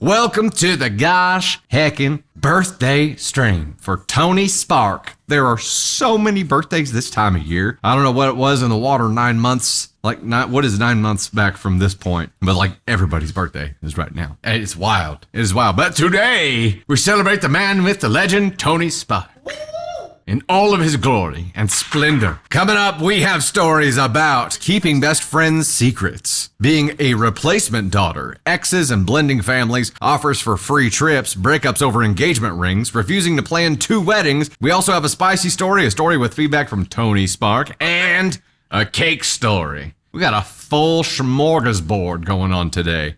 Welcome to the gosh heckin' birthday stream for Tony Spark. There are so many birthdays this time of year. I don't know what it was in the water 9 months. What is 9 months back from this point? But everybody's birthday is right now. And it's wild. It is wild. But today, we celebrate the man with the legend, Tony Spark, in all of his glory and splendor. Coming up, we have stories about keeping best friends' secrets, being a replacement daughter, exes and blending families, offers for free trips, breakups over engagement rings, refusing to plan 2 weddings. We also have a spicy story, a story with feedback from Tony Spark, and a cake story. We got a full smorgasbord going on today.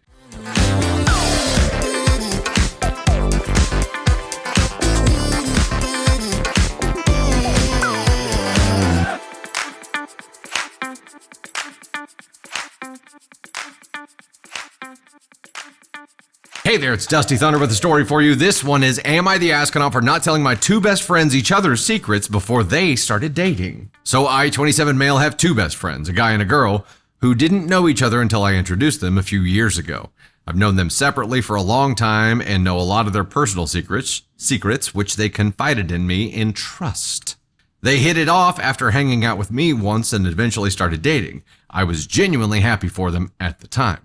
Hey there, it's Dusty Thunder with a story for you. This one is, am I the astronaut for not telling my 2 best friends each other's secrets before they started dating? So I, 27 male, have 2 best friends, a guy and a girl, who didn't know each other until I introduced them a few years ago. I've known them separately for a long time and know a lot of their personal secrets which they confided in me in trust. They hit it off after hanging out with me once and eventually started dating. I was genuinely happy for them at the time.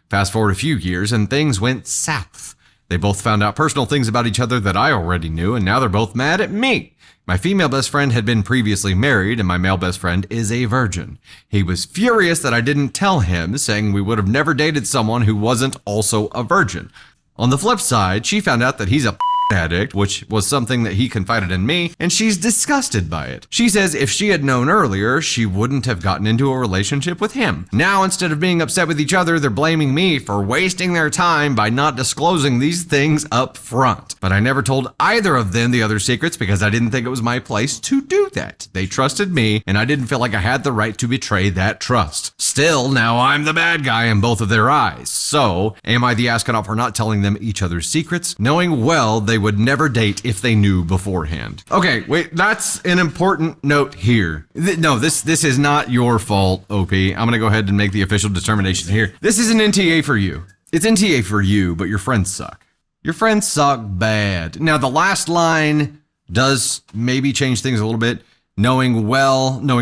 Fast forward a few years and things went south. They both found out personal things about each other that I already knew, and now they're both mad at me. My female best friend had been previously married, and my male best friend is a virgin. He was furious that I didn't tell him, saying we would have never dated someone who wasn't also a virgin. On the flip side, she found out that he's a addict, which was something that he confided in me, and she's disgusted by it. She says if she had known earlier, she wouldn't have gotten into a relationship with him. Now, instead of being upset with each other, they're blaming me for wasting their time by not disclosing these things up front. But I never told either of them the other secrets because I didn't think it was my place to do that. They trusted me, and I didn't feel like I had the right to betray that trust. Still, now I'm the bad guy in both of their eyes. So, am I the astronaut for not telling them each other's secrets, knowing well they would never date if they knew beforehand? Okay, wait, that's an important note here. No, this is not your fault, OP. I'm gonna go ahead and make the official determination here. This is an NTA for you. It's NTA for you, but your friends suck. Your friends suck bad. Now, the last line does maybe change things a little bit. Knowing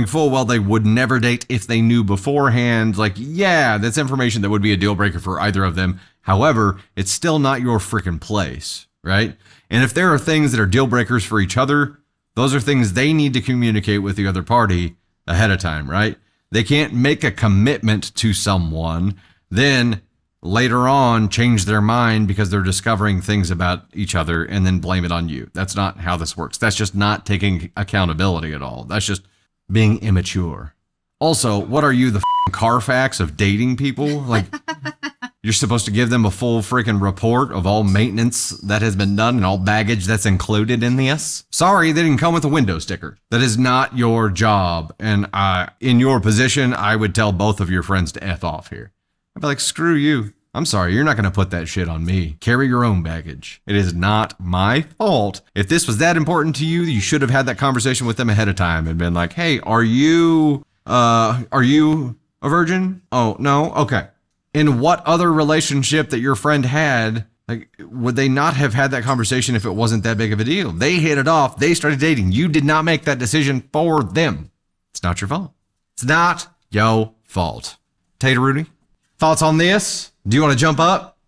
full well they would never date if they knew beforehand. Yeah, that's information that would be a deal breaker for either of them. However, it's still not your freaking place, right? And if there are things that are deal breakers for each other, those are things they need to communicate with the other party ahead of time, right? They can't make a commitment to someone, then later on change their mind because they're discovering things about each other and then blame it on you. That's not how this works. That's just not taking accountability at all. That's just being immature. Also, what are you, the Carfax of dating people? You're supposed to give them a full freaking report of all maintenance that has been done and all baggage that's included in this? Sorry, they didn't come with a window sticker. That is not your job. And in your position, I would tell both of your friends to F off here. I'd be like, screw you. I'm sorry, you're not going to put that shit on me. Carry your own baggage. It is not my fault. If this was that important to you, you should have had that conversation with them ahead of time and been like, hey, are you a virgin? Oh, no? Okay. In what other relationship that your friend had, would they not have had that conversation if it wasn't that big of a deal? They hit it off. They started dating. You did not make that decision for them. It's not your fault. It's not your fault. Tater Rudy, thoughts on this? Do you want to jump up?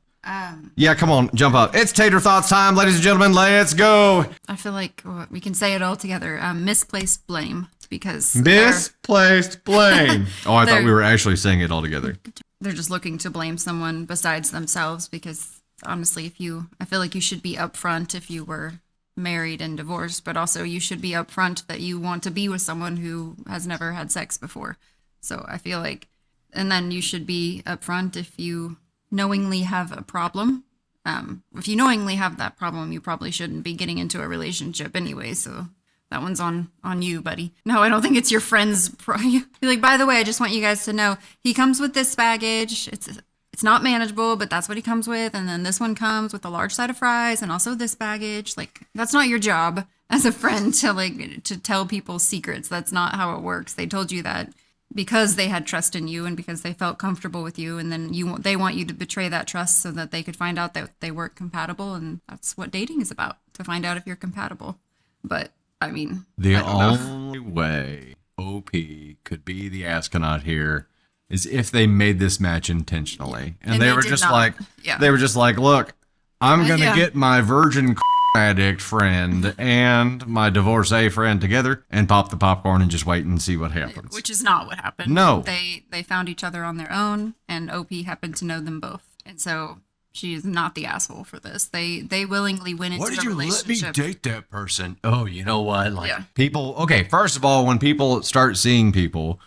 Yeah, come on, jump up. It's Tater Thoughts time, ladies and gentlemen. Let's go. I feel like we can say it all together. Misplaced blame, because misplaced blame. Oh, I thought we were actually saying it all together. They're just looking to blame someone besides themselves, because honestly, I feel like you should be upfront if you were married and divorced, but also you should be upfront that you want to be with someone who has never had sex before. So I feel like, and then you should be upfront if you knowingly have a problem. If you knowingly have that problem, you probably shouldn't be getting into a relationship anyway. So that one's on you, buddy. No, I don't think it's your friend's. Like, by the way, I just want you guys to know he comes with this baggage. It's not manageable, but that's what he comes with. And then this one comes with a large side of fries and also this baggage. Like, that's not your job as a friend to tell people secrets. That's not how it works. They told you that because they had trust in you and because they felt comfortable with you, and then they want you to betray that trust so that they could find out that they weren't compatible, and that's what dating is about, to find out if you're compatible. But I mean, the I don't know. only way OP could be the astronaut here is if they made this match intentionally, and they were did just not. like, Yeah. they were just like, look, I'm gonna Yeah. get my virgin addict friend and my divorcee friend together and pop the popcorn and just wait and see what happens. Which is not what happened. No. They found each other on their own, and OP happened to know them both, and so she is not the asshole for this. They willingly went into the relationship. date that person? Oh, you know what? Like Yeah. people. Okay, first of all, when people start seeing people,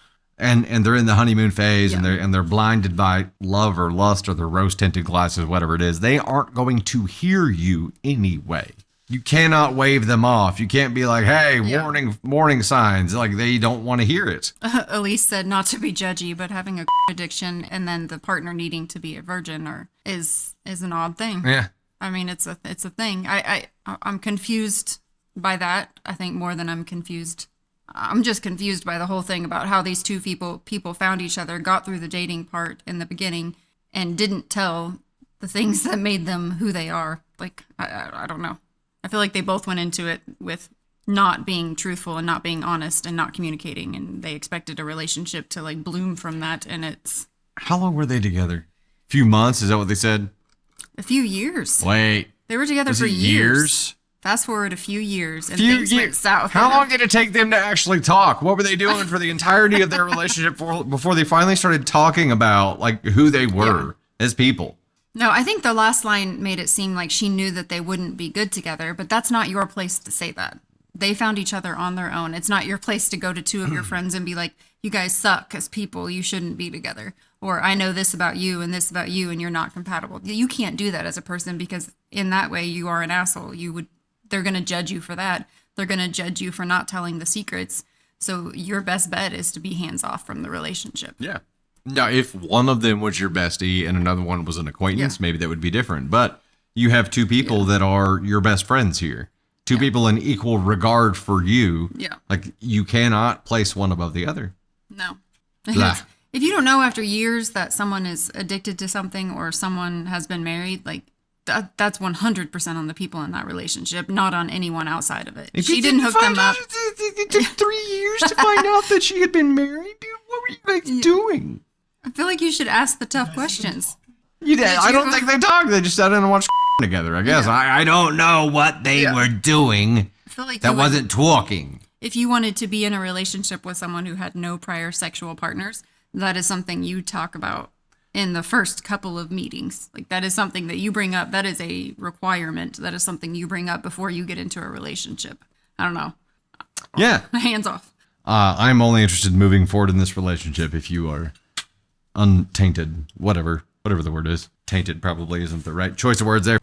and they're in the honeymoon phase, and they're blinded by love or lust or their rose tinted glasses, whatever it is, they aren't going to hear you anyway. You cannot wave them off. You can't be like, hey, warning signs. Like, they don't want to hear it. Elise said not to be judgy, but having a addiction and then the partner needing to be a virgin is an odd thing. Yeah. I mean, it's a thing. I'm confused by that. I think more than I'm confused. I'm just confused by the whole thing about how these two people found each other, got through the dating part in the beginning, and didn't tell the things that made them who they are. Like, I don't know. I feel like they both went into it with not being truthful and not being honest and not communicating, and they expected a relationship to like bloom from that, and it's How long were they together? A few months? Is that what they said? a few years. Wait. They were together Was for it years. Fast forward a few years, and Few things went years. south. How long did it take them to actually talk? What were they doing for the entirety of their relationship before they finally started talking about like who they were as people? No, I think the last line made it seem like she knew that they wouldn't be good together, but that's not your place to say that. They found each other on their own. It's not your place to go to two of your friends and be like, you guys suck as people, you shouldn't be together. Or I know this about you and this about you and you're not compatible. You can't do that as a person, because in that way you are an asshole. They're going to judge you for that. They're going to judge you for not telling the secrets. So your best bet is to be hands off from the relationship. Yeah. Now, if one of them was your bestie and another one was an acquaintance, maybe that would be different. But you have two people that are your best friends here. Two people in equal regard for you. Yeah. Like, you cannot place one above the other. No. Blah. If you don't know after years that someone is addicted to something or someone has been married, like that's 100% on the people in that relationship, not on anyone outside of it. She didn't hook them up. It took 3 years to find out that she had been married. Dude, what were you guys doing? I feel like you should ask the tough questions. I don't think they talked. They just sat in and watched together, I guess. I don't know what they were doing. I feel like That wasn't talking. if you wanted to be in a relationship with someone who had no prior sexual partners, that is something you talk about in the first couple of meetings. Like, that is something that you bring up. That is a requirement. That is something you bring up before you get into a relationship. I don't know. Yeah. Hands off. I'm only interested in moving forward in this relationship if you are untainted, whatever the word is. Tainted probably isn't the right choice of words there.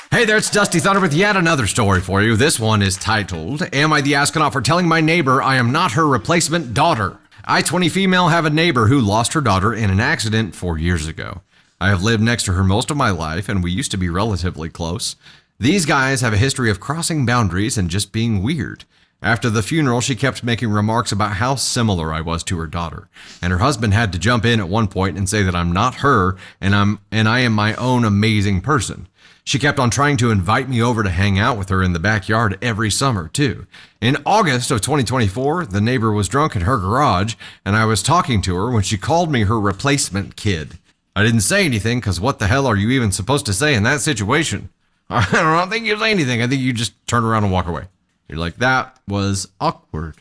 Hey there, it's Dusty Thunder with yet another story for you. This one is titled, Am I the Astronaut for Telling My Neighbor I Am Not Her Replacement Daughter? I, 20 female, have a neighbor who lost her daughter in an accident 4 years ago. I have lived next to her most of my life, and we used to be relatively close. These guys have a history of crossing boundaries and just being weird. After the funeral, she kept making remarks about how similar I was to her daughter, and her husband had to jump in at one point and say that I'm not her, and I am my own amazing person. She kept on trying to invite me over to hang out with her in the backyard every summer, too. In August of 2024, the neighbor was drunk in her garage, and I was talking to her when she called me her replacement kid. I didn't say anything, because what the hell are you even supposed to say in that situation? I don't think you say anything. I think you just turn around and walk away. You're like, that was awkward.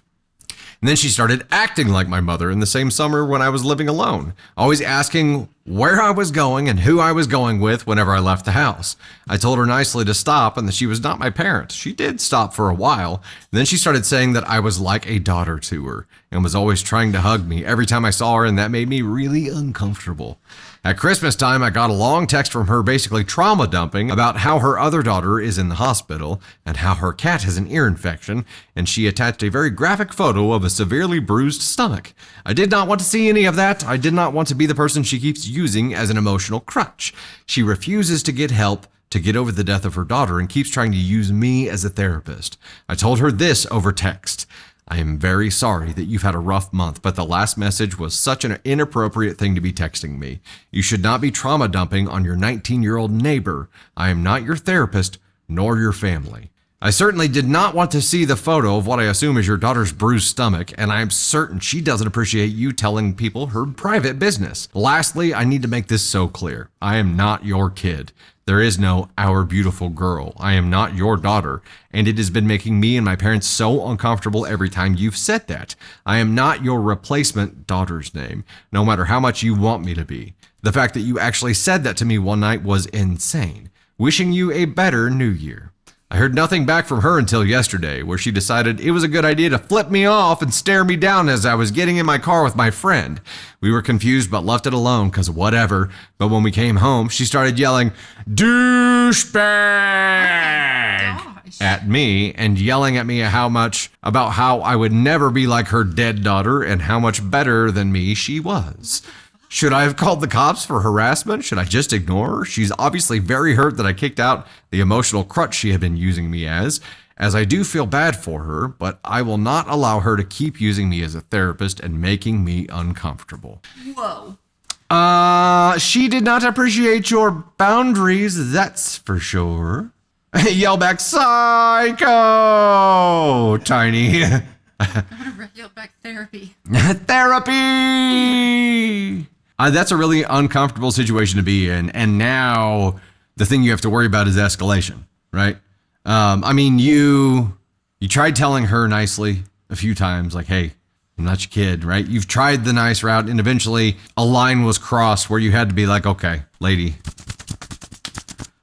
And then she started acting like my mother in the same summer when I was living alone, always asking where I was going and who I was going with whenever I left the house. I told her nicely to stop and that she was not my parent. She did stop for a while. Then she started saying that I was like a daughter to her and was always trying to hug me every time I saw her, and that made me really uncomfortable. At Christmas time, I got a long text from her basically trauma dumping about how her other daughter is in the hospital and how her cat has an ear infection, and she attached a very graphic photo of a severely bruised stomach. I did not want to see any of that. I did not want to be the person she keeps using as an emotional crutch. She refuses to get help to get over the death of her daughter and keeps trying to use me as a therapist. I told her this over text. I am very sorry that you've had a rough month, but the last message was such an inappropriate thing to be texting me. You should not be trauma dumping on your 19-year-old neighbor. I am not your therapist, nor your family. I certainly did not want to see the photo of what I assume is your daughter's bruised stomach, and I am certain she doesn't appreciate you telling people her private business. Lastly, I need to make this so clear. I am not your kid. There is no our beautiful girl. I am not your daughter, and it has been making me and my parents so uncomfortable every time you've said that. I am not your replacement daughter's name, no matter how much you want me to be. The fact that you actually said that to me one night was insane. Wishing you a better new year. I heard nothing back from her until yesterday, where she decided it was a good idea to flip me off and stare me down as I was getting in my car with my friend. We were confused but left it alone because whatever. But when we came home, she started yelling, douchebag, at me and yelling at me about how I would never be like her dead daughter and how much better than me she was. Should I have called the cops for harassment? Should I just ignore her? She's obviously very hurt that I kicked out the emotional crutch she had been using me as I do feel bad for her, but I will not allow her to keep using me as a therapist and making me uncomfortable. Whoa. She did not appreciate your boundaries, that's for sure. Yell back, psycho, Tiny. I want to yell back therapy. Therapy! That's a really uncomfortable situation to be in. And now the thing you have to worry about is escalation, right? I mean, you tried telling her nicely a few times, like, hey, I'm not your kid, right? You've tried the nice route, and eventually a line was crossed where you had to be like, okay, lady,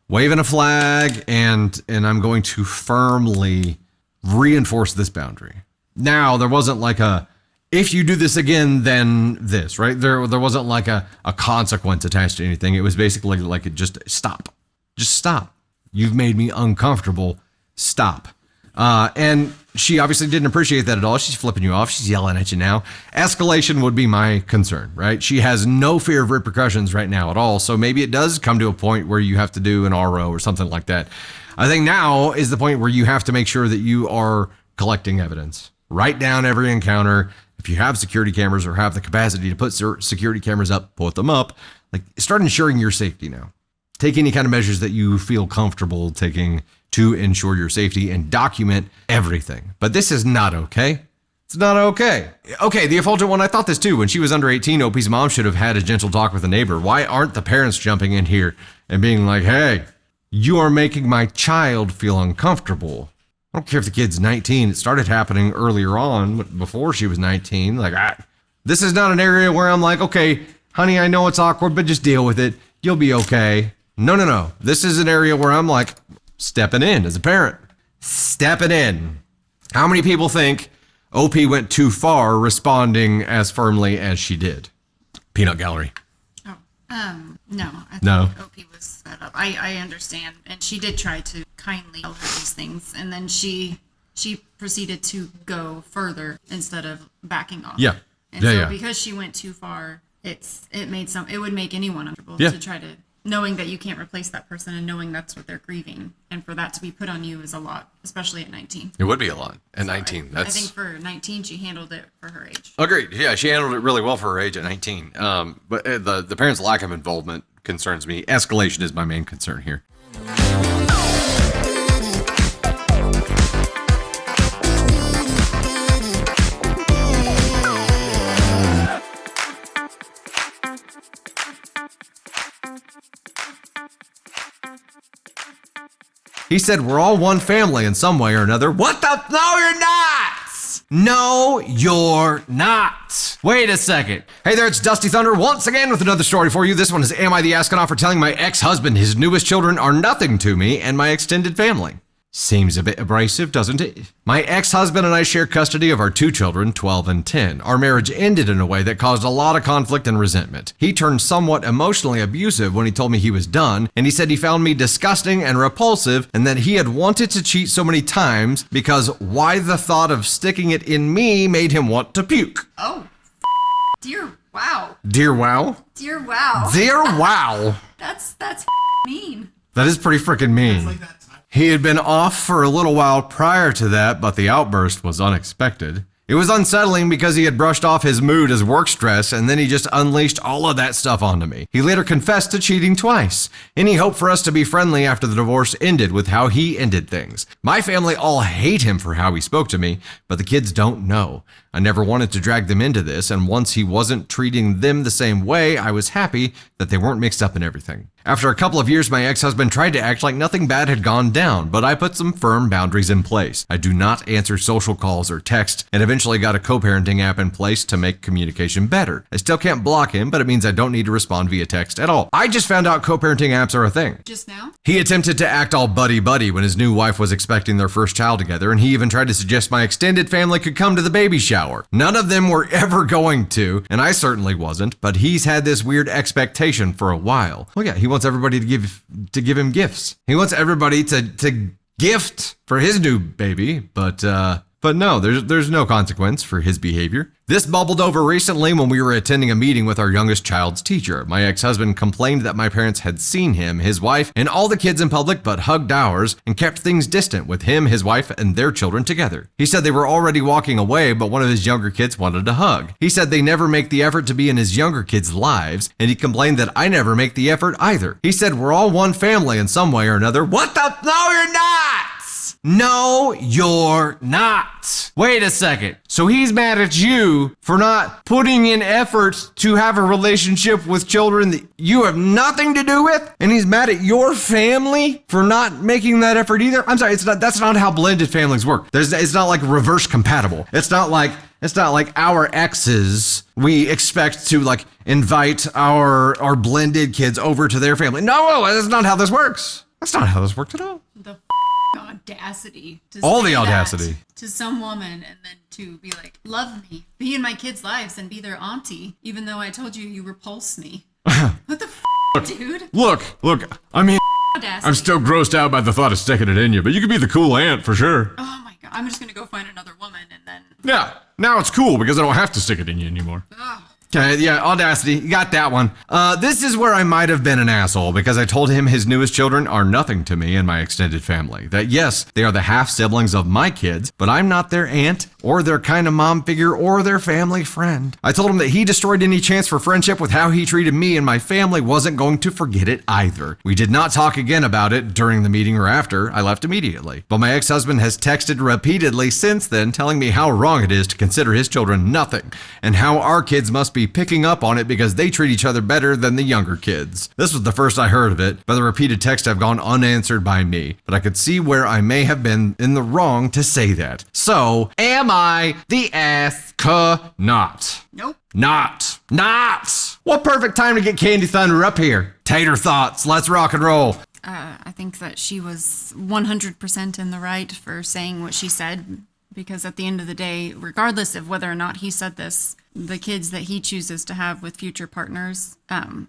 waving a flag, and I'm going to firmly reinforce this boundary. Now, there wasn't like if you do this again, then this, right? There wasn't like a consequence attached to anything. It was basically like just stop. Just stop. You've made me uncomfortable. Stop. And she obviously didn't appreciate that at all. She's flipping you off. She's yelling at you now. Escalation would be my concern, right? She has no fear of repercussions right now at all. So maybe it does come to a point where you have to do an RO or something like that. I think now is the point where you have to make sure that you are collecting evidence. Write down every encounter. If you have security cameras or have the capacity to put security cameras up, put them up. Like, start ensuring your safety now. Take any kind of measures that you feel comfortable taking to ensure your safety and document everything. But this is not okay. It's not okay. Okay, the effulgent one, I thought this too. When she was under 18, OP's mom should have had a gentle talk with a neighbor. Why aren't the parents jumping in here and being like, hey, you are making my child feel uncomfortable? I don't care if the kid's 19. It started happening earlier on, before she was 19. Like, this is not an area where I'm like, okay, honey, I know it's awkward, but just deal with it. You'll be okay. No. This is an area where I'm like stepping in as a parent. Stepping in. How many people think OP went too far responding as firmly as she did? Peanut Gallery. No. I think No. OP was set up. I understand. And she did try to kindly tell her these things. And then she proceeded to go further instead of backing off. Yeah. And so because she went too far, it would make anyone uncomfortable to try to, knowing that you can't replace that person and knowing that's what they're grieving. And for that to be put on you is a lot, especially at 19. It would be a lot at 19. I think for 19, she handled it for her age. Agreed. Yeah, she handled it really well for her age at 19. But the parents' lack of involvement concerns me. Escalation is my main concern here. He said, we're all one family in some way or another. What the? No, you're not. No, you're not. Wait a second. Hey there, it's Dusty Thunder once again with another story for you. This one is, am I the astronaut for telling my ex-husband his newest children are nothing to me and my extended family? Seems a bit abrasive, doesn't it? My ex-husband and I share custody of our 2 children, 12 and 10. Our marriage ended in a way that caused a lot of conflict and resentment. He turned somewhat emotionally abusive when he told me he was done, and he said he found me disgusting and repulsive, and that he had wanted to cheat so many times because why the thought of sticking it in me made him want to puke. Oh, dear wow. Dear wow? Dear wow. Dear wow. That's mean. That is pretty freaking mean. He had been off for a little while prior to that, but the outburst was unexpected. It was unsettling because he had brushed off his mood as work stress, and then he just unleashed all of that stuff onto me. He later confessed to cheating twice. Any hope for us to be friendly after the divorce ended with how he ended things. My family all hate him for how he spoke to me, but the kids don't know. I never wanted to drag them into this, and once he wasn't treating them the same way, I was happy that they weren't mixed up in everything. After a couple of years, my ex-husband tried to act like nothing bad had gone down, but I put some firm boundaries in place. I do not answer social calls or texts, and eventually got a co-parenting app in place to make communication better. I still can't block him, but it means I don't need to respond via text at all. I just found out co-parenting apps are a thing. Just now? He attempted to act all buddy-buddy when his new wife was expecting their first child together, and he even tried to suggest my extended family could come to the baby shower. None of them were ever going to, and I certainly wasn't, but he's had this weird expectation for a while. Well, yeah, he wants everybody to give him gifts. He wants everybody to gift for his new baby, but no, there's no consequence for his behavior. This bubbled over recently when we were attending a meeting with our youngest child's teacher. My ex-husband complained that my parents had seen him, his wife, and all the kids in public but hugged ours and kept things distant with him, his wife, and their children together. He said they were already walking away, but one of his younger kids wanted to hug. He said they never make the effort to be in his younger kids' lives, and he complained that I never make the effort either. He said we're all one family in some way or another. What the? No, you're not! No, you're not. Wait a second. So he's mad at you for not putting in effort to have a relationship with children that you have nothing to do with? And he's mad at your family for not making that effort either? I'm sorry, that's not how blended families work. It's not like reverse compatible. It's not like our exes, we expect to like invite our blended kids over to their family. No, that's not how this works. That's not how this worked at all. The audacity to all say the audacity that to some woman and then to be like, love me, be in my kids' lives and be their auntie, even though I told you repulse me. What the dude? Look, I mean, Audacity. I'm still grossed out by the thought of sticking it in you, but you could be the cool aunt for sure. Oh my god, I'm just gonna go find another woman and then. Yeah, now it's cool because I don't have to stick it in you anymore. Oh. Okay, yeah, audacity. You got that one. This is where I might have been an asshole because I told him his newest children are nothing to me and my extended family. That yes, they are the half siblings of my kids, but I'm not their aunt or their kind of mom figure or their family friend. I told him that he destroyed any chance for friendship with how he treated me, and my family wasn't going to forget it either. We did not talk again about it during the meeting or after. I left immediately. But my ex-husband has texted repeatedly since then telling me how wrong it is to consider his children nothing and how our kids must be picking up on it because they treat each other better than the younger kids. This was the first I heard of it, but the repeated texts have gone unanswered by me. But I could see where I may have been in the wrong to say that. So, am I the ass-ca-not? Nope. Not. What perfect time to get Candy Thunder up here. Tater thoughts. Let's rock and roll. I think that she was 100% in the right for saying what she said, because at the end of the day, regardless of whether or not he said this, the kids that he chooses to have with future partners,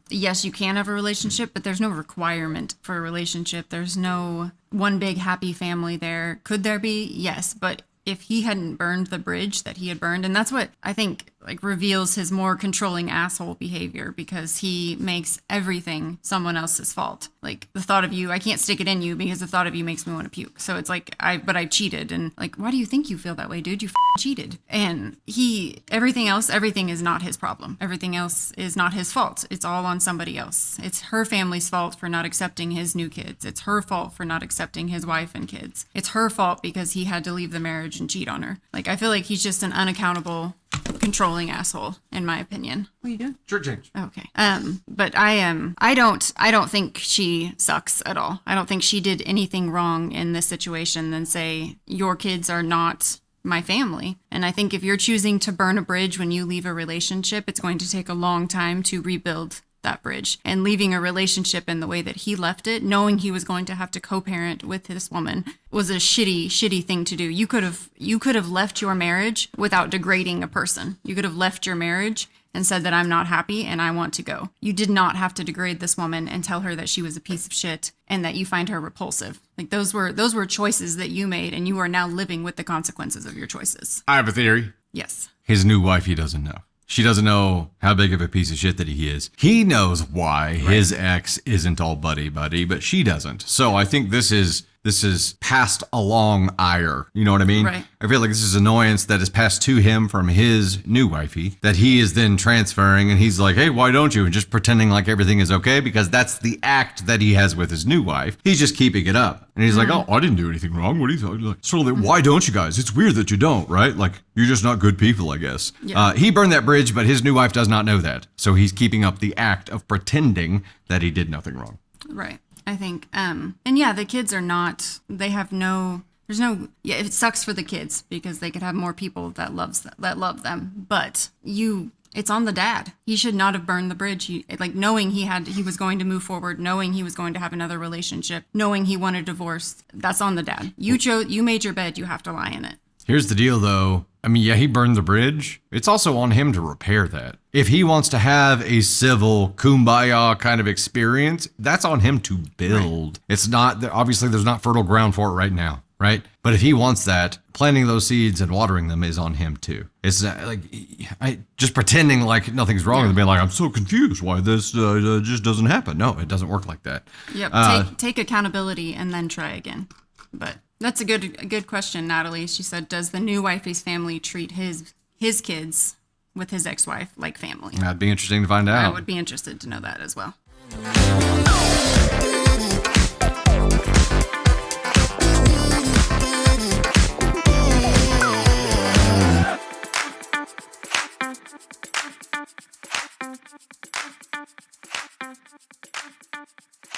yes, you can have a relationship, but there's no requirement for a relationship. There's no one big happy family there. Could there be? Yes, but if he hadn't burned the bridge that he had burned, and that's what I think like reveals his more controlling asshole behavior, because he makes everything someone else's fault. Like the thought of you, I can't stick it in you because the thought of you makes me want to puke. So it's like, I cheated, and like, why do you think you feel that way, dude? You cheated. And everything is not his problem. Everything else is not his fault. It's all on somebody else. It's her family's fault for not accepting his new kids. It's her fault for not accepting his wife and kids. It's her fault because he had to leave the marriage and cheat on her. Like, I feel like he's just an unaccountable, controlling asshole, in my opinion. What are you doing? Sure change. Okay. But I don't think she sucks at all. I don't think she did anything wrong in this situation than say your kids are not my family. And I think if you're choosing to burn a bridge when you leave a relationship, it's going to take a long time to rebuild that bridge. And leaving a relationship in the way that he left it, knowing he was going to have to co-parent with this woman, was a shitty thing to do. You could have left your marriage without degrading a person. You could have left your marriage and said that I'm not happy and I want to go. You did not have to degrade this woman and tell her that she was a piece of shit and that you find her repulsive. Like those were choices that you made, and you are now living with the consequences of your choices. I have a theory. Yes. His new wife, he doesn't know. She doesn't know how big of a piece of shit that he is. He knows why his ex isn't all buddy-buddy, but she doesn't. So I think this is passed along ire. You know what I mean? Right. I feel like this is annoyance that is passed to him from his new wifey that he is then transferring, and he's like, hey, why don't you? And just pretending like everything is okay because that's the act that he has with his new wife. He's just keeping it up. And he's like, oh, I didn't do anything wrong. What do you think? Like, so like, why don't you guys? It's weird that you don't, right? Like, you're just not good people, I guess. Yeah. He burned that bridge, but his new wife does not know that. So he's keeping up the act of pretending that he did nothing wrong. Right. I think, and yeah, the kids are not, they have no, there's no, yeah, it sucks for the kids because they could have more people that love them, but it's on the dad. He should not have burned the bridge. Knowing he was going to move forward, knowing he was going to have another relationship, knowing he wanted divorce, that's on the dad. You made your bed, you have to lie in it. Here's the deal, though. I mean, yeah, he burned the bridge. It's also on him to repair that. If he wants to have a civil kumbaya kind of experience, that's on him to build. Right. It's not, obviously there's not fertile ground for it right now, right? But if he wants that, planting those seeds and watering them is on him too. It's just pretending like nothing's wrong and being like, I'm so confused why this just doesn't happen. No, it doesn't work like that. Yep, take accountability and then try again. But that's a good question, Natalie. She said, does the new wifey's family treat his kids with his ex-wife like family? That'd be interesting to find out. I would be interested to know that as well.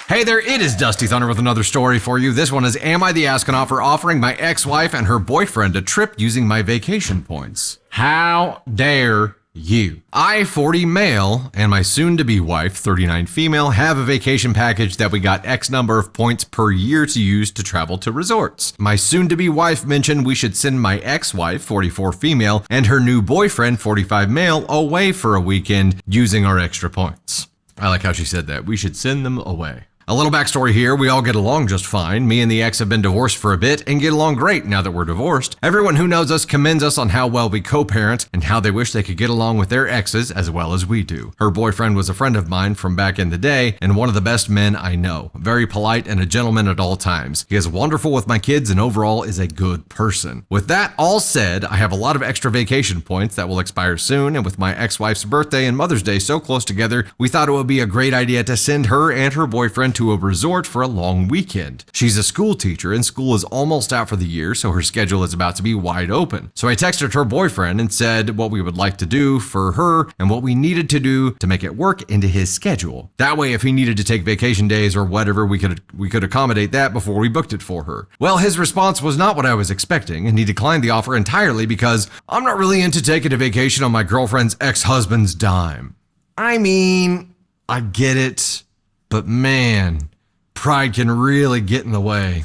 Hey there, it is Dusty Thunder with another story for you. This one is, am I the astronaut for offering my ex-wife and her boyfriend a trip using my vacation points? How dare you? I, 40 male, and my soon-to-be wife, 39 female, have a vacation package that we got X number of points per year to use to travel to resorts. My soon-to-be wife mentioned we should send my ex-wife, 44 female, and her new boyfriend, 45 male, away for a weekend using our extra points. I like how she said that. We should send them away. A little backstory here, we all get along just fine. Me and the ex have been divorced for a bit and get along great now that we're divorced. Everyone who knows us commends us on how well we co-parent and how they wish they could get along with their exes as well as we do. Her boyfriend was a friend of mine from back in the day and one of the best men I know. Very polite and a gentleman at all times. He is wonderful with my kids and overall is a good person. With that all said, I have a lot of extra vacation points that will expire soon, and with my ex-wife's birthday and Mother's Day so close together, we thought it would be a great idea to send her and her boyfriend to a resort for a long weekend. She's a school teacher and school is almost out for the year, so her schedule is about to be wide open. So I texted her boyfriend and said what we would like to do for her and what we needed to do to make it work into his schedule. That way, if he needed to take vacation days or whatever, we could accommodate that before we booked it for her. Well, his response was not what I was expecting, and he declined the offer entirely because I'm not really into taking a vacation on my girlfriend's ex-husband's dime. I mean, I get it, but man, pride can really get in the way.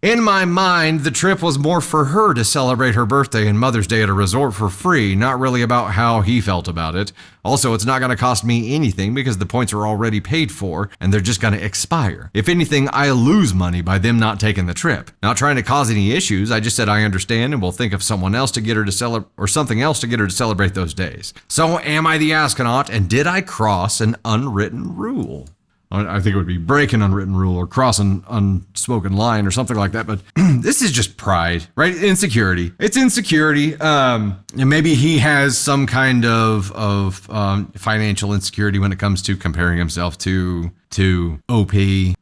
In my mind, the trip was more for her to celebrate her birthday and Mother's Day at a resort for free, not really about how he felt about it. Also, it's not going to cost me anything because the points are already paid for and they're just going to expire. If anything, I lose money by them not taking the trip. Not trying to cause any issues, I just said I understand and we'll think of someone else to get her to celebrate or something else to get her to celebrate those days. So, am I the astronaut and did I cross an unwritten rule? I think it would be break an unwritten rule or cross an unspoken line or something like that. But this is just pride, right? Insecurity. It's insecurity. And maybe he has some kind of financial insecurity when it comes to comparing himself to OP.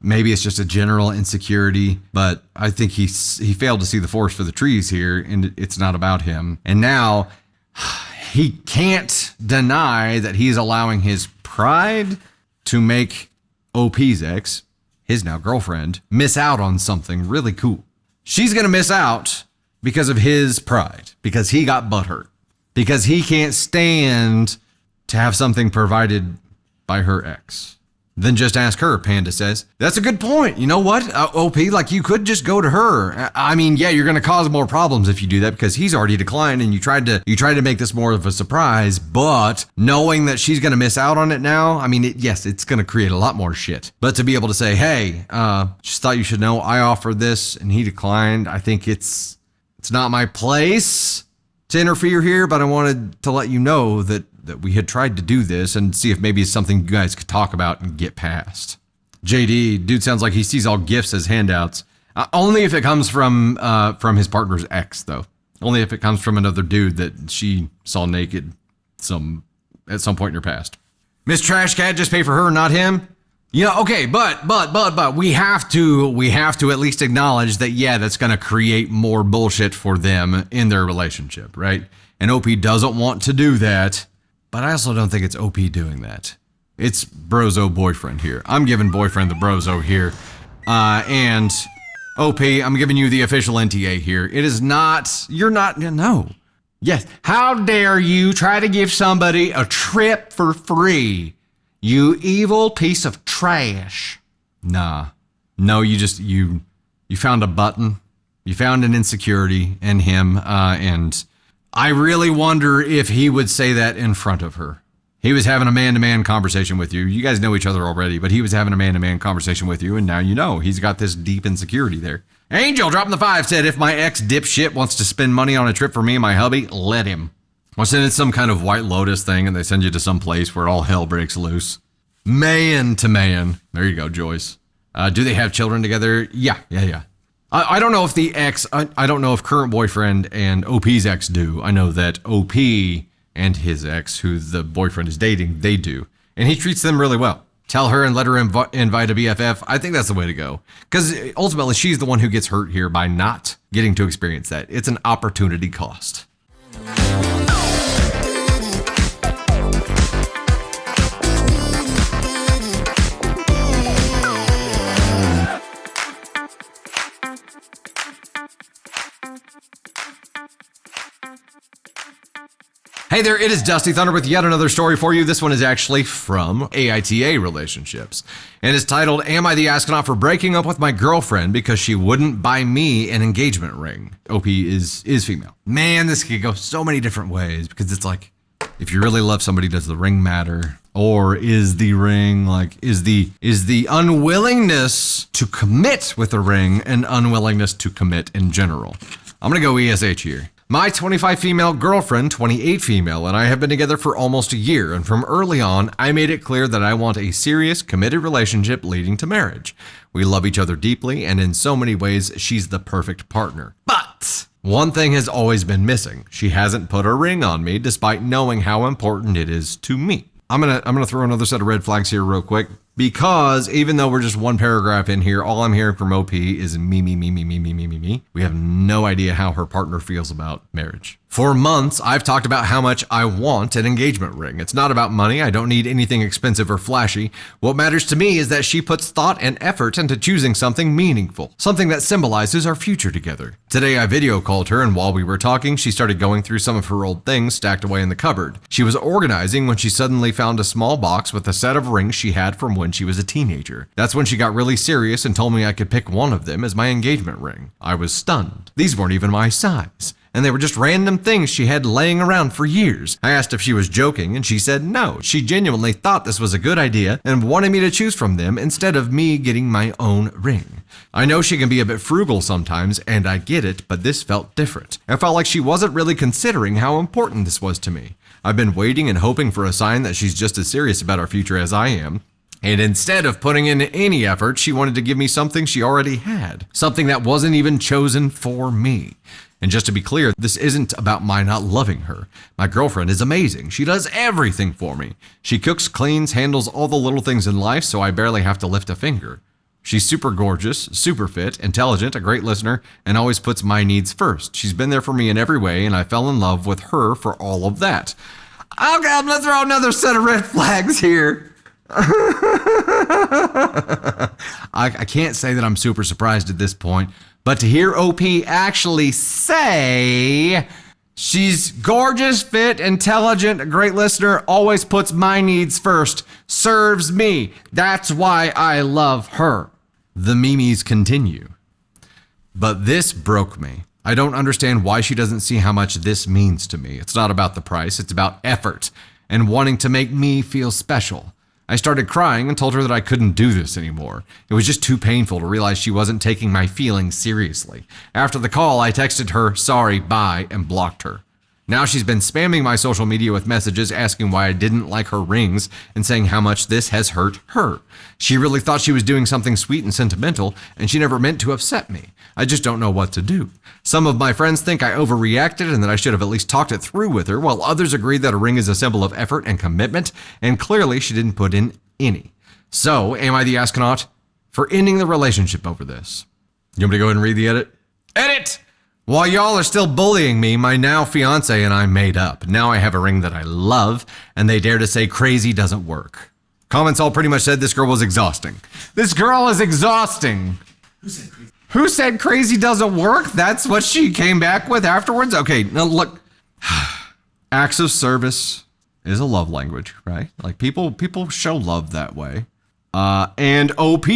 Maybe it's just a general insecurity, but I think he failed to see the forest for the trees here, and it's not about him. And now he can't deny that he's allowing his pride to make OP's ex, his now girlfriend, miss out on something really cool. She's going to miss out because of his pride, because he got butthurt, because he can't stand to have something provided by her ex. Then just ask her, Panda says. That's a good point. You know what, OP, like you could just go to her. I mean, yeah, you're going to cause more problems if you do that because he's already declined and you tried to make this more of a surprise, but knowing that she's going to miss out on it now, I mean, yes, it's going to create a lot more shit. But to be able to say, hey, just thought you should know I offered this and he declined. I think it's not my place to interfere here, but I wanted to let you know that we had tried to do this and see if maybe it's something you guys could talk about and get past. JD, dude sounds like he sees all gifts as handouts. Only if it comes from his partner's ex, though. Only if it comes from another dude that she saw naked at some point in her past. Miss Trash Cat, just pay for her, not him? Yeah, okay, but we have to at least acknowledge that, yeah, that's going to create more bullshit for them in their relationship, right? And OP doesn't want to do that. But I also don't think it's OP doing that. It's Brozo boyfriend here. I'm giving boyfriend the Brozo here. And OP, I'm giving you the official NTA here. It is not, no. Yes, how dare you try to give somebody a trip for free? You evil piece of trash. Nah. No, you found a button. You found an insecurity in him, and I really wonder if he would say that in front of her. He was having a man-to-man conversation with you. You guys know each other already, but he was having a man-to-man conversation with you, and now you know he's got this deep insecurity there. Angel, dropping the 5, said, if my ex dipshit wants to spend money on a trip for me and my hubby, let him. Well, then it's some kind of White Lotus thing, and they send you to some place where all hell breaks loose. Man to man. There you go, Joyce. Do they have children together? Yeah. I don't know if the ex, I don't know if current boyfriend and OP's ex do. I know that OP and his ex, who the boyfriend is dating, they do. And he treats them really well. Tell her and let her invite a BFF. I think that's the way to go. Because ultimately, she's the one who gets hurt here by not getting to experience that. It's an opportunity cost. Hey there, it is Dusty Thunder with yet another story for you. This one is actually from AITA Relationships and is titled, Am I the Astronaut for Breaking Up with My Girlfriend Because She Wouldn't Buy Me an Engagement Ring? OP is female. Man, this could go so many different ways because it's like, if you really love somebody, does the ring matter? Or is the ring is the unwillingness to commit with a ring an unwillingness to commit in general? I'm gonna go ESH here. My 25 female girlfriend, 28 female, and I have been together for almost a year, and from early on, I made it clear that I want a serious, committed relationship leading to marriage. We love each other deeply, and in so many ways, she's the perfect partner. But one thing has always been missing. She hasn't put a ring on me, despite knowing how important it is to me. I'm gonna throw another set of red flags here real quick. Because even though we're just one paragraph in here, all I'm hearing from OP is me. We have no idea how her partner feels about marriage. For months, I've talked about how much I want an engagement ring. It's not about money. I don't need anything expensive or flashy. What matters to me is that she puts thought and effort into choosing something meaningful, something that symbolizes our future together. Today, I video called her, and while we were talking, she started going through some of her old things stacked away in the cupboard. She was organizing when she suddenly found a small box with a set of rings she had from when she was a teenager. That's when she got really serious and told me I could pick one of them as my engagement ring. I was stunned. These weren't even my size, and they were just random things she had laying around for years. I asked if she was joking, and she said no. She genuinely thought this was a good idea and wanted me to choose from them instead of me getting my own ring. I know she can be a bit frugal sometimes, and I get it, but this felt different. I felt like she wasn't really considering how important this was to me. I've been waiting and hoping for a sign that she's just as serious about our future as I am. And instead of putting in any effort, she wanted to give me something she already had, something that wasn't even chosen for me. And just to be clear, this isn't about my not loving her. My girlfriend is amazing. She does everything for me. She cooks, cleans, handles all the little things in life, so I barely have to lift a finger. She's super gorgeous, super fit, intelligent, a great listener, and always puts my needs first. She's been there for me in every way, and I fell in love with her for all of that. Okay, I'm gonna throw another set of red flags here. I can't say that I'm super surprised at this point, but to hear OP actually say She's gorgeous, fit, intelligent, a great listener, always puts my needs first, serves me. That's why I love her. The memes continue. But this broke me. I don't understand why she doesn't see how much this means to me. It's not about the price, it's about effort and wanting to make me feel special. I started crying and told her that I couldn't do this anymore. It was just too painful to realize she wasn't taking my feelings seriously. After the call, I texted her, sorry, bye, and blocked her. Now she's been spamming my social media with messages asking why I didn't like her rings and saying how much this has hurt her. She really thought she was doing something sweet and sentimental, and she never meant to upset me. I just don't know what to do. Some of my friends think I overreacted and that I should have at least talked it through with her, while others agree that a ring is a symbol of effort and commitment, and clearly she didn't put in any. So, am I the astronaut for ending the relationship over this? You want me to go ahead and read the edit? Edit! While y'all are still bullying me, my now fiance and I made up. Now I have a ring that I love, and they dare to say crazy doesn't work. Comments all pretty much said this girl was exhausting. This girl is exhausting. Who said crazy doesn't work? That's what she came back with afterwards? Okay, now look. Acts of service is a love language, right? Like people show love that way. And OP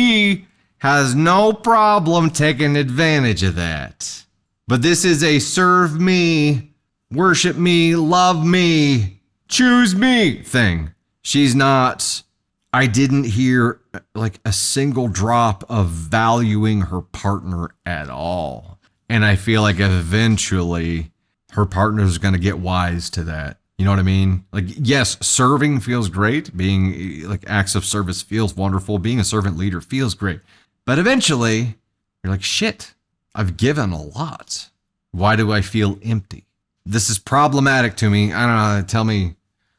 has no problem taking advantage of that. But this is a serve me, worship me, love me, choose me thing. She's not, I didn't hear like a single drop of valuing her partner at all. And I feel like eventually her partner is going to get wise to that. You know what I mean? Like, yes, serving feels great. Being like acts of service feels wonderful. Being a servant leader feels great. But eventually you're like, shit. I've given a lot. Why do I feel empty? This is problematic to me. I don't know. Tell me.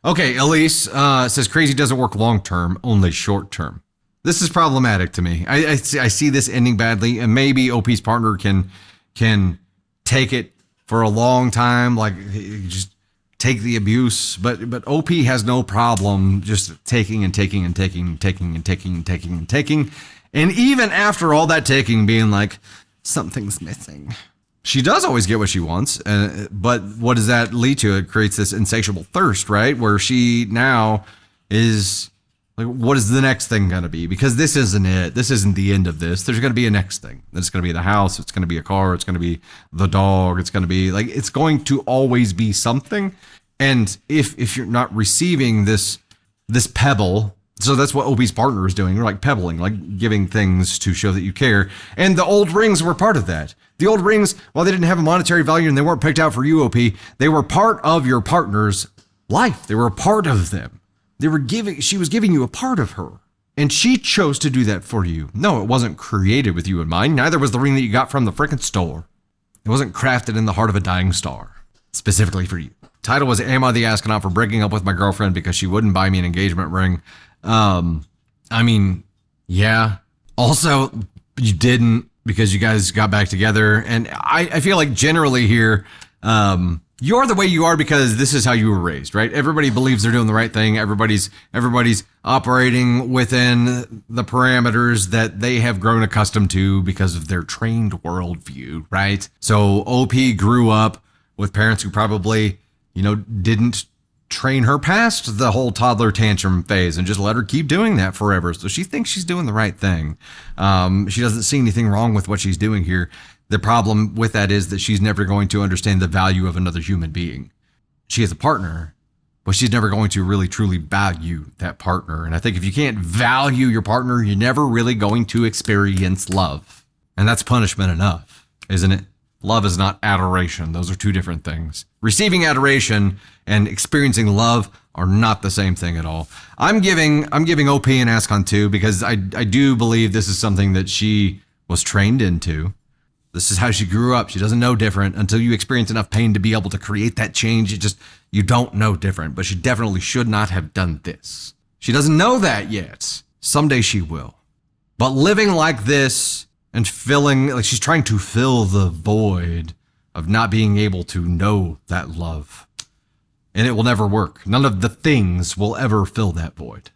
Okay, Elise says crazy doesn't work long term, only short term. This is problematic to me. I see this ending badly, and maybe OP's partner can take it for a long time, like just take the abuse. But OP has no problem just taking and taking and taking and taking and taking and taking and taking, and even after all that taking, being like, something's missing. She does always get what she wants, but what does that lead to? It creates this insatiable thirst, right? Where she now is like, what is the next thing going to be? Because this isn't it. This isn't the end of this. There's going to be a next thing. It's going to be the house. It's going to be a car. It's going to be the dog. It's going to be like, it's going to always be something. And if you're not receiving this pebble, so that's what OP's partner is doing. You're like pebbling, like giving things to show that you care. And the old rings were part of that. The old rings, while they didn't have a monetary value and they weren't picked out for you, OP, they were part of your partner's life. They were a part of them. She was giving you a part of her. And she chose to do that for you. No, it wasn't created with you in mind. Neither was the ring that you got from the frickin' store. It wasn't crafted in the heart of a dying star, specifically for you. Title was, Am I the Astronaut for breaking up with my girlfriend because she wouldn't buy me an engagement ring? I mean, yeah. Also, you didn't because you guys got back together. And I feel like generally here, you're the way you are because this is how you were raised, right? Everybody believes they're doing the right thing. Everybody's operating within the parameters that they have grown accustomed to because of their trained worldview, right? So OP grew up with parents who probably, didn't train her past the whole toddler tantrum phase and just let her keep doing that forever. So she thinks she's doing the right thing. She doesn't see anything wrong with what she's doing here. The problem with that is that she's never going to understand the value of another human being. She has a partner, but she's never going to really truly value that partner. And I think if you can't value your partner, you're never really going to experience love. And that's punishment enough, isn't it? Love is not adoration. Those are two different things. Receiving adoration and experiencing love are not the same thing at all. I'm giving OP an Ascon 2 because I do believe this is something that she was trained into. This is how she grew up. She doesn't know different until you experience enough pain to be able to create that change. You don't know different, but she definitely should not have done this. She doesn't know that yet. Someday she will. But living like this and feeling like she's trying to fill the void of not being able to know that love. And it will never work. None of the things will ever fill that void.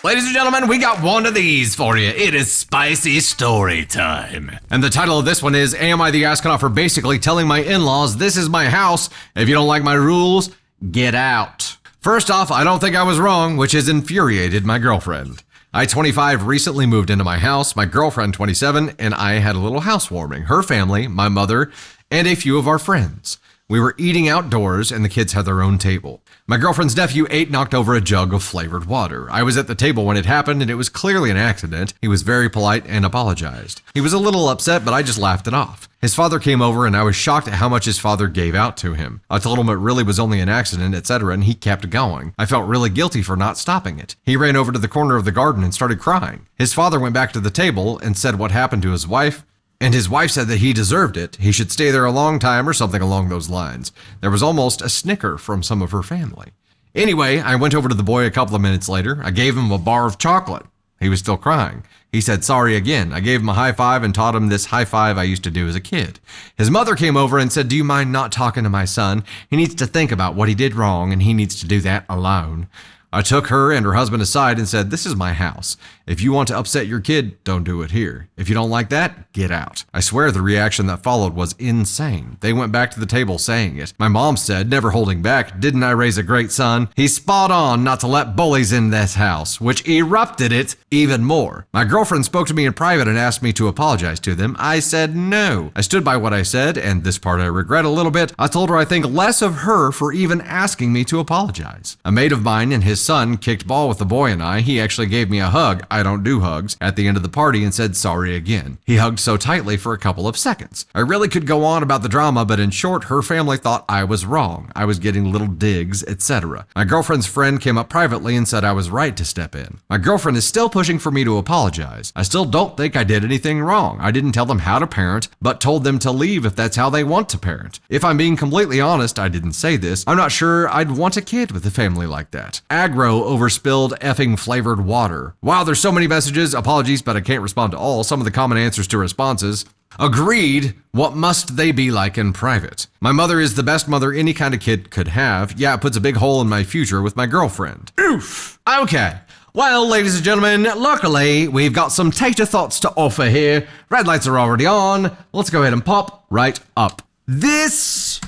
Ladies and gentlemen, we got one of these for you. It is spicy story time. And the title of this one is, Am I the Astronaut for basically telling my in-laws this is my house? If you don't like my rules, get out. First off, I don't think I was wrong, which has infuriated my girlfriend. I, 25, recently moved into my house. My girlfriend, 27, and I had a little housewarming. Her family, my mother, and a few of our friends. We were eating outdoors, and the kids had their own table. My girlfriend's nephew knocked over a jug of flavored water. I was at the table when it happened, and it was clearly an accident. He was very polite and apologized. He was a little upset, but I just laughed it off. His father came over, and I was shocked at how much his father gave out to him. I told him it really was only an accident, etc., and he kept going. I felt really guilty for not stopping it. He ran over to the corner of the garden and started crying. His father went back to the table and said what happened to his wife, and his wife said that he deserved it. He should stay there a long time or something along those lines. There was almost a snicker from some of her family. Anyway, I went over to the boy a couple of minutes later. I gave him a bar of chocolate. He was still crying. He said sorry again. I gave him a high five and taught him this high five I used to do as a kid. His mother came over and said, do you mind not talking to my son? He needs to think about what he did wrong, and he needs to do that alone. I took her and her husband aside and said, this is my house. If you want to upset your kid, don't do it here. If you don't like that, get out. I swear the reaction that followed was insane. They went back to the table saying it. My mom said, never holding back, didn't I raise a great son? He's spot on not to let bullies in this house, which erupted it even more. My girlfriend spoke to me in private and asked me to apologize to them. I said no. I stood by what I said, and this part I regret a little bit. I told her I think less of her for even asking me to apologize. A mate of mine and his son kicked ball with the boy and I. He actually gave me a hug. I don't do hugs at the end of the party and said sorry again. He hugged so tightly for a couple of seconds. I really could go on about the drama, but in short, her family thought I was wrong. I was getting little digs, etc. My girlfriend's friend came up privately and said I was right to step in. My girlfriend is still pushing for me to apologize. I still don't think I did anything wrong. I didn't tell them how to parent, but told them to leave if that's how they want to parent. If I'm being completely honest, I didn't say this. I'm not sure I'd want a kid with a family like that. Aggro over spilled effing flavored water. Wow, there's so many messages. Apologies, but I can't respond to all. Some of the common answers to responses. Agreed. What must they be like in private? My mother is the best mother any kind of kid could have. Yeah, it puts a big hole in my future with my girlfriend. Oof. Okay. Well, ladies and gentlemen, luckily, we've got some tater thoughts to offer here. Red lights are already on. Let's go ahead and pop right up. This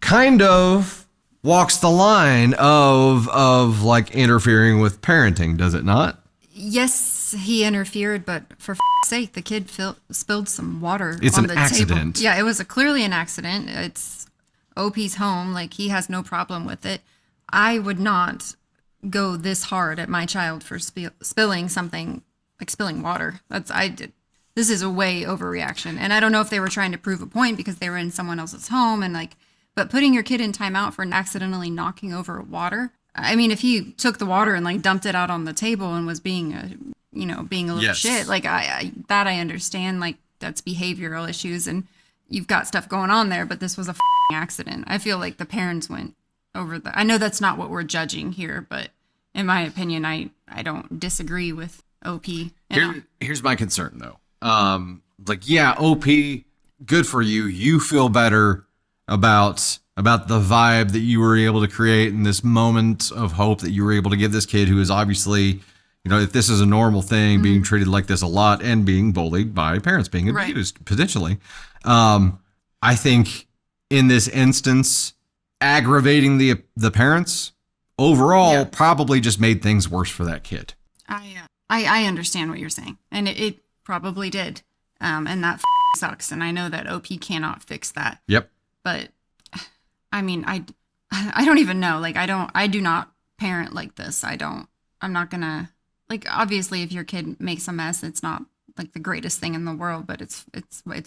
kind of walks the line of like interfering with parenting, does it not? Yes, he interfered, but for sake, the kid spilled some water it's on an the accident. table. Yeah, it was clearly an accident. It's OP's home. Like, he has no problem with it. I would not go this hard at my child for spilling something, like spilling water. This is a way overreaction. And I don't know if they were trying to prove a point because they were in someone else's home and like, but putting your kid in timeout for accidentally knocking over water. I mean, if he took the water and like dumped it out on the table and was being a little Yes. shit, like I understand, like that's behavioral issues and you've got stuff going on there, but this was a accident. I feel like the parents went over I know that's not what we're judging here, but in my opinion, I don't disagree with OP. Here's my concern though. Yeah, OP, good for you. You feel better about the vibe that you were able to create in this moment of hope that you were able to give this kid who is obviously, if this is a normal thing, being treated like this a lot and being bullied by parents, being abused potentially. I think in this instance, aggravating the parents overall probably just made things worse for that kid. I understand what you're saying, and it probably did. And that sucks. And I know that OP cannot fix that. Yep. But I mean, I don't even know. Like, I do not parent like this. I'm not gonna, like, obviously if your kid makes a mess, it's not like the greatest thing in the world, but it's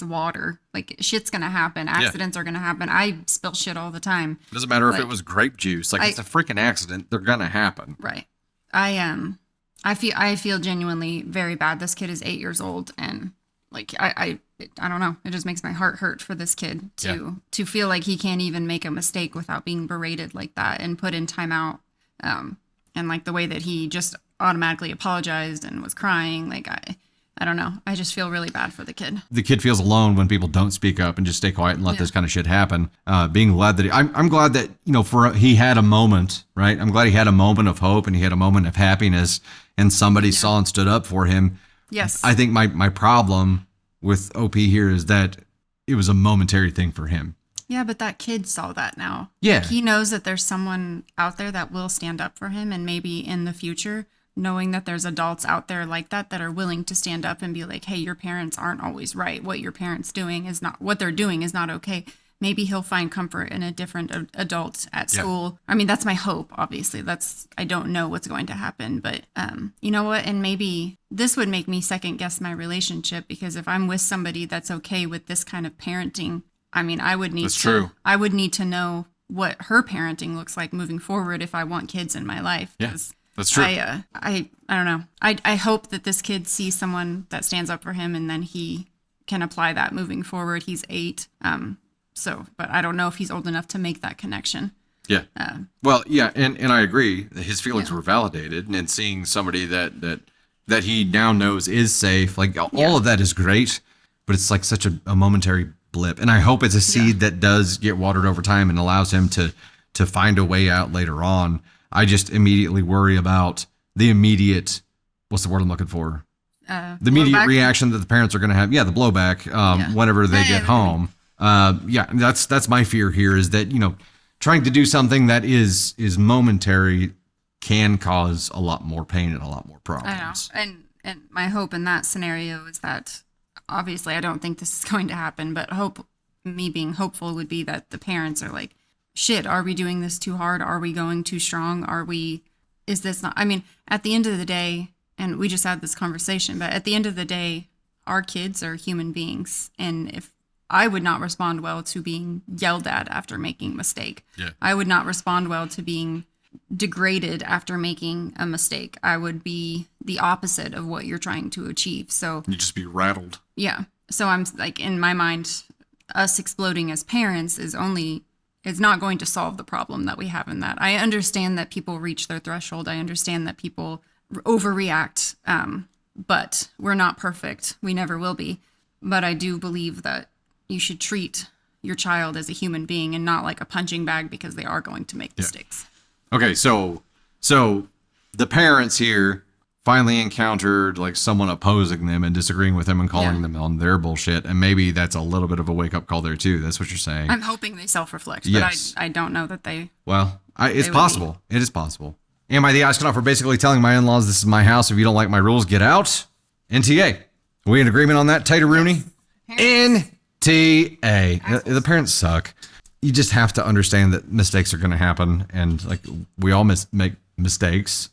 water. Like, shit's gonna happen. Accidents are gonna happen. I spill shit all the time. It doesn't matter if it was grape juice. Like, it's a freaking accident. They're gonna happen. Right. I feel genuinely very bad. This kid is 8 years old, and like I don't know. It just makes my heart hurt for this kid to feel like he can't even make a mistake without being berated like that and put in timeout. And like the way that he just automatically apologized and was crying. Like I don't know. I just feel really bad for the kid. The kid feels alone when people don't speak up and just stay quiet and let this kind of shit happen. Being glad that I'm glad that, he had a moment, right? I'm glad he had a moment of hope and he had a moment of happiness and somebody saw and stood up for him. Yes. I think my problem with OP here is that it was a momentary thing for him. Yeah, but that kid saw that now. Yeah. Like, he knows that there's someone out there that will stand up for him, and maybe in the future, knowing that there's adults out there like that are willing to stand up and be like, hey, your parents aren't always right. What your parents doing is not, what they're doing is not okay. Maybe he'll find comfort in a different adult at school. I mean, that's my hope, obviously. I don't know what's going to happen, but you know what? And maybe this would make me second guess my relationship, because if I'm with somebody that's okay with this kind of parenting, I mean, I would need to know what her parenting looks like moving forward if I want kids in my life. Yeah. That's true. I don't know. I hope that this kid sees someone that stands up for him, and then he can apply that moving forward. He's 8. But I don't know if he's old enough to make that connection. Yeah. And I agree. His feelings were validated, and seeing somebody that he now knows is safe, like all of that is great, but it's like such a momentary blip. And I hope it's a seed that does get watered over time and allows him to find a way out later on. I just immediately worry about the immediate, what's the word I'm looking for? The immediate blowback? Reaction that the parents are going to have. Yeah, the blowback whenever they get home. That's my fear here, is that, trying to do something that is momentary can cause a lot more pain and a lot more problems. I know. And my hope in that scenario is that, obviously I don't think this is going to happen, but me being hopeful would be that the parents are like, shit, are we doing this too hard? Are we going too strong? Is this not, I mean, at the end of the day, and we just had this conversation, but at the end of the day, our kids are human beings. And if I would not respond well to being yelled at after making a mistake, I would not respond well to being degraded after making a mistake. I would be the opposite of what you're trying to achieve. So you just be rattled. Yeah. So I'm like, in my mind, us exploding as parents is not going to solve the problem that we have in that. I understand that people reach their threshold. I understand that people overreact, but we're not perfect. We never will be. But I do believe that you should treat your child as a human being and not like a punching bag, because they are going to make mistakes. Okay, so the parents here finally encountered like someone opposing them and disagreeing with them and calling them on their bullshit, and maybe that's a little bit of a wake up call there too. That's what you're saying. I'm hoping they self-reflect, yes. But I don't know that they. Well, it's possible. It is possible. Am I the astronaut for basically telling my in-laws this is my house? If you don't like my rules, get out. NTA. Are we in agreement on that, Tater Rooney? Yes. NTA. The parents suck. You just have to understand that mistakes are going to happen, and like we all make mistakes.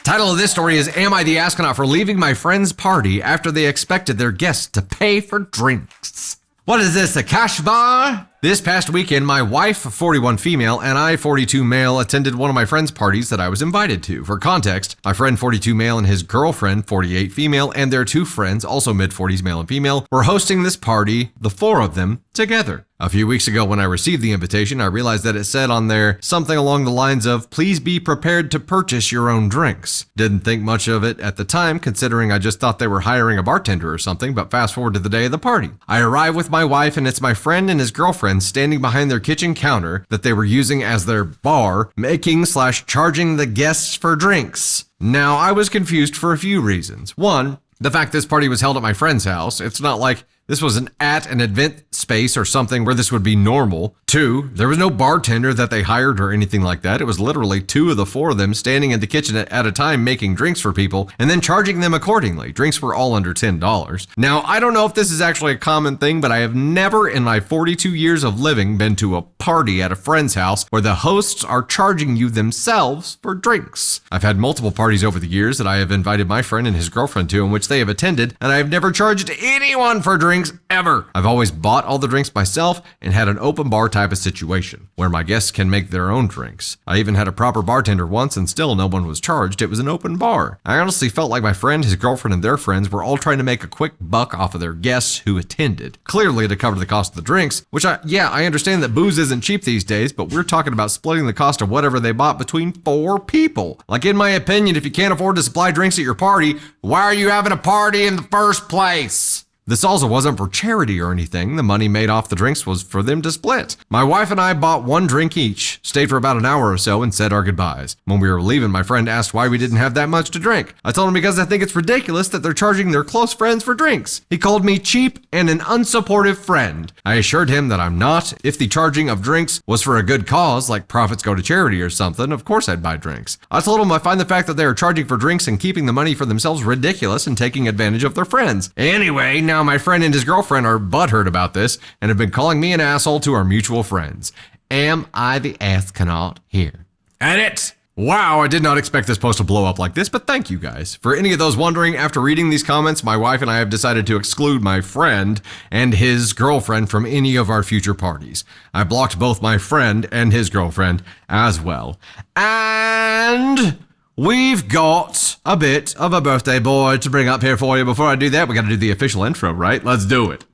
Title of this story is Am I the Astronaut for Leaving My Friend's Party After They Expected Their Guests to Pay for Drinks? What is this, a cash bar? This past weekend, my wife, 41 female, and I, 42 male, attended one of my friend's parties that I was invited to. For context, my friend, 42 male, and his girlfriend, 48 female, and their 2 friends, also mid-40s male and female, were hosting this party, the 4 of them, together. A few weeks ago when I received the invitation, I realized that it said on there something along the lines of, please be prepared to purchase your own drinks. Didn't think much of it at the time, considering I just thought they were hiring a bartender or something, but fast forward to the day of the party. I arrive with my wife, and it's my friend and his girlfriend standing behind their kitchen counter that they were using as their bar, making/charging the guests for drinks. Now, I was confused for a few reasons. One, the fact this party was held at my friend's house. It's not like this was at an event space or something where this would be normal. 2, there was no bartender that they hired or anything like that. It was literally 2 of the 4 of them standing in the kitchen at a time making drinks for people and then charging them accordingly. Drinks were all under $10. Now, I don't know if this is actually a common thing, but I have never in my 42 years of living been to a party at a friend's house where the hosts are charging you themselves for drinks. I've had multiple parties over the years that I have invited my friend and his girlfriend to in which they have attended, and I have never charged anyone for drinks drinks ever. I've always bought all the drinks myself and had an open bar type of situation where my guests can make their own drinks. I even had a proper bartender once and still no one was charged. It was an open bar. I honestly felt like my friend, his girlfriend, and their friends were all trying to make a quick buck off of their guests who attended. Clearly to cover the cost of the drinks, which I understand that booze isn't cheap these days, but we're talking about splitting the cost of whatever they bought between 4 people. Like, in my opinion, if you can't afford to supply drinks at your party, why are you having a party in the first place? This also wasn't for charity or anything. The money made off the drinks was for them to split. My wife and I bought 1 drink each, stayed for about an hour or so, and said our goodbyes. When we were leaving, my friend asked why we didn't have that much to drink. I told him because I think it's ridiculous that they're charging their close friends for drinks. He called me cheap and an unsupportive friend. I assured him that I'm not. If the charging of drinks was for a good cause, like profits go to charity or something, of course I'd buy drinks. I told him I find the fact that they are charging for drinks and keeping the money for themselves ridiculous and taking advantage of their friends. Anyway, now my friend and his girlfriend are butthurt about this and have been calling me an asshole to our mutual friends. Am I the astronaut here? Edit! Wow, I did not expect this post to blow up like this, but thank you guys. For any of those wondering, after reading these comments, my wife and I have decided to exclude my friend and his girlfriend from any of our future parties. I blocked both my friend and his girlfriend as well. And we've got a bit of a birthday boy to bring up here for you. Before I do that, we got to do the official intro, right? Let's do it.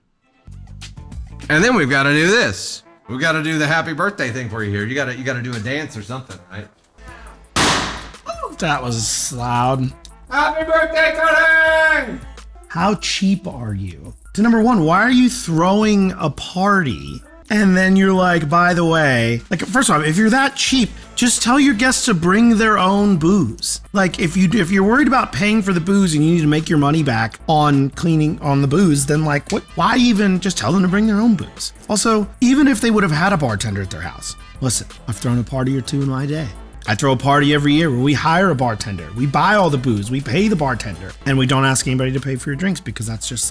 And then we've got to do this. We've got to do the happy birthday thing for you here. You got to do a dance or something, right? That was loud. Happy birthday, Tony! How cheap are you? To number one, why are you throwing a party? And then you're like, by the way, like, first off, if you're that cheap, just tell your guests to bring their own booze. Like, if you're worried about paying for the booze and you need to make your money back on cleaning on the booze, then like, what? Why even just tell them to bring their own booze? Also, even if they would have had a bartender at their house, listen, I've thrown a party or two in my day. I throw a party every year where we hire a bartender. We buy all the booze. We pay the bartender. And we don't ask anybody to pay for your drinks because that's just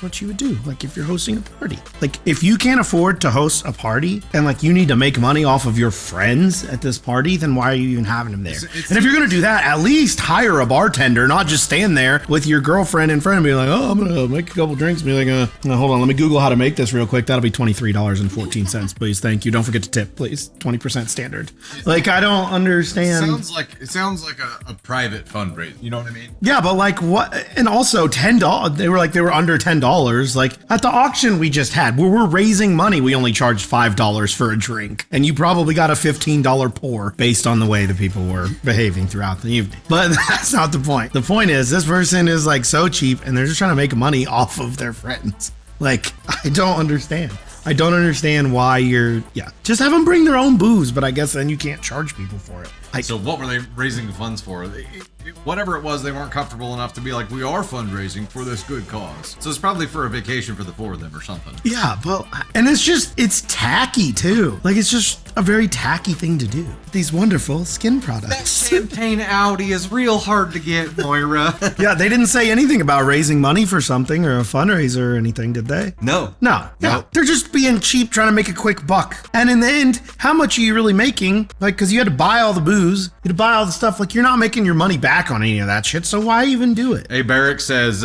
what you would do. Like, if you're hosting a party. Like, if you can't afford to host a party and like you need to make money off of your friends at this party, then why are you even having them there? And if you're going to do that, at least hire a bartender, not just stand there with your girlfriend and friend and be like, oh, I'm going to make a couple drinks. And be like, hold on, let me Google how to make this real quick. That'll be $23.14, please. Thank you. Don't forget to tip, please. 20% standard. Like, I don't understand. It sounds like a private fundraiser. You know what I mean? Yeah, but like what? And also $10. They were under $10. Like at the auction we just had, where we're raising money, we only charged $5 for a drink, and you probably got a $15 pour based on the way the people were behaving throughout the evening. But that's not the point. The point is this person is like so cheap, and they're just trying to make money off of their friends. Like, I don't understand. I don't understand why just have them bring their own booze, but I guess then you can't charge people for it. So what were they raising the funds for? Whatever it was, they weren't comfortable enough to be like, we are fundraising for this good cause. So it's probably for a vacation for the 4 of them or something. Yeah, and it's tacky too. Like, it's just a very tacky thing to do. These wonderful skin products. That champagne Audi is real hard to get, Moira. Yeah, they didn't say anything about raising money for something or a fundraiser or anything, did they? No. Yeah, Nope. They're just being cheap, trying to make a quick buck. And in the end, how much are you really making? Like, because you had to buy all the booze, you had to buy all the stuff. Like, you're not making your money back on any of that shit, so why even do it? Hey, Barrick says,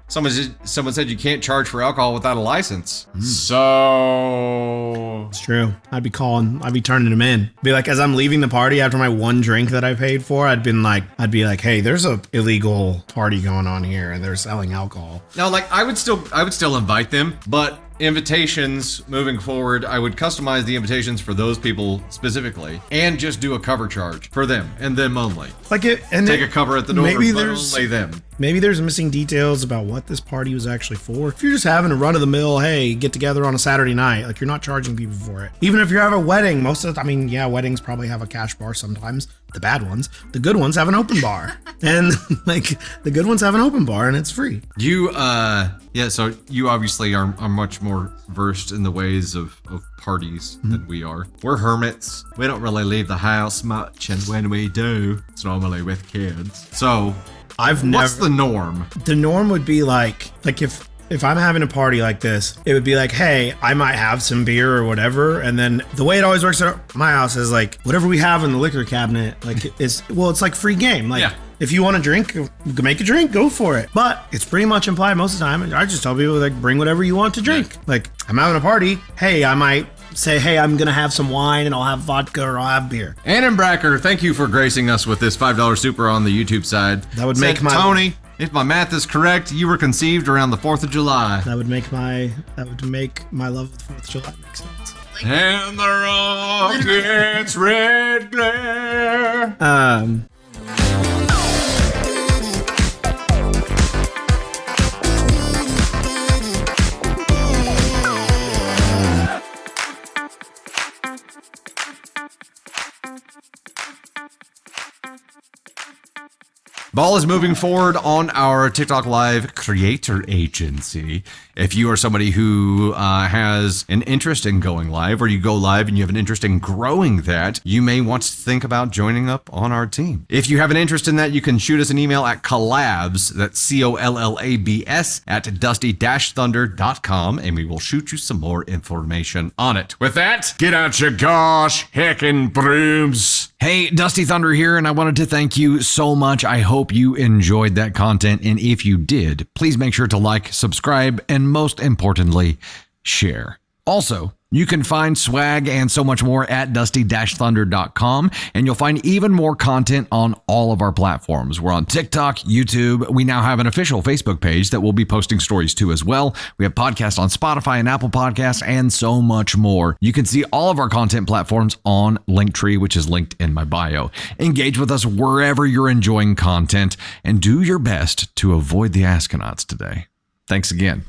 someone said you can't charge for alcohol without a license. So... It's true. I'd be turning them in. Be like, as I'm leaving the party after my 1 drink that I paid for, I'd be like, hey, there's a illegal party going on here and they're selling alcohol. No, like, I would still invite them, but invitations moving forward, I would customize the invitations for those people specifically and just do a cover charge for them and them only. Like it, and take a cover at the door, maybe but there's only them. Maybe there's missing details about what this party was actually for. If you're just having a run-of-the-mill, hey, get together on a Saturday night, like, you're not charging people for it. Even if you have a wedding, weddings probably have a cash bar sometimes. The bad ones. The good ones have an open bar. And, like, the good ones have an open bar and it's free. So you obviously are much more versed in the ways of parties than we are. We're hermits. We don't really leave the house much, and when we do, it's normally with kids. So... What's the norm? The norm would be like if I'm having a party like this, it would be like, hey, I might have some beer or whatever. And then the way it always works at my house is like, whatever we have in the liquor cabinet, like it's like free game. Like, If you want to drink, make a drink, go for it. But it's pretty much implied most of the time. I just tell people, like, bring whatever you want to drink. Like, I'm having a party. Hey, I might say, hey, I'm going to have some wine and I'll have vodka or I'll have beer. Ann Bracker, thank you for gracing us with this $5 super on the YouTube side. That would make my... Tony, if my math is correct, you were conceived around the 4th of July. That would make my love of the 4th of July make sense. And the rocket's red glare. Ball is moving forward on our TikTok Live creator agency. If you are somebody who has an interest in going live, or you go live and you have an interest in growing that, you may want to think about joining up on our team. If you have an interest in that, you can shoot us an email at collabs, that's COLLABS, at dusty-thunder.com, and we will shoot you some more information on it. With that, get out your gosh heckin' brooms. Hey, Dusty Thunder here, and I wanted to thank you so much. I hope you enjoyed that content, and if you did, please make sure to like, subscribe, and most importantly, share. Also, you can find swag and so much more at dusty-thunder.com, and you'll find even more content on all of our platforms. We're on TikTok, YouTube. We now have an official Facebook page that we'll be posting stories to as well. We have podcasts on Spotify and Apple Podcasts and so much more. You can see all of our content platforms on Linktree, which is linked in my bio. Engage with us wherever you're enjoying content, and do your best to avoid the Askonauts today. Thanks again.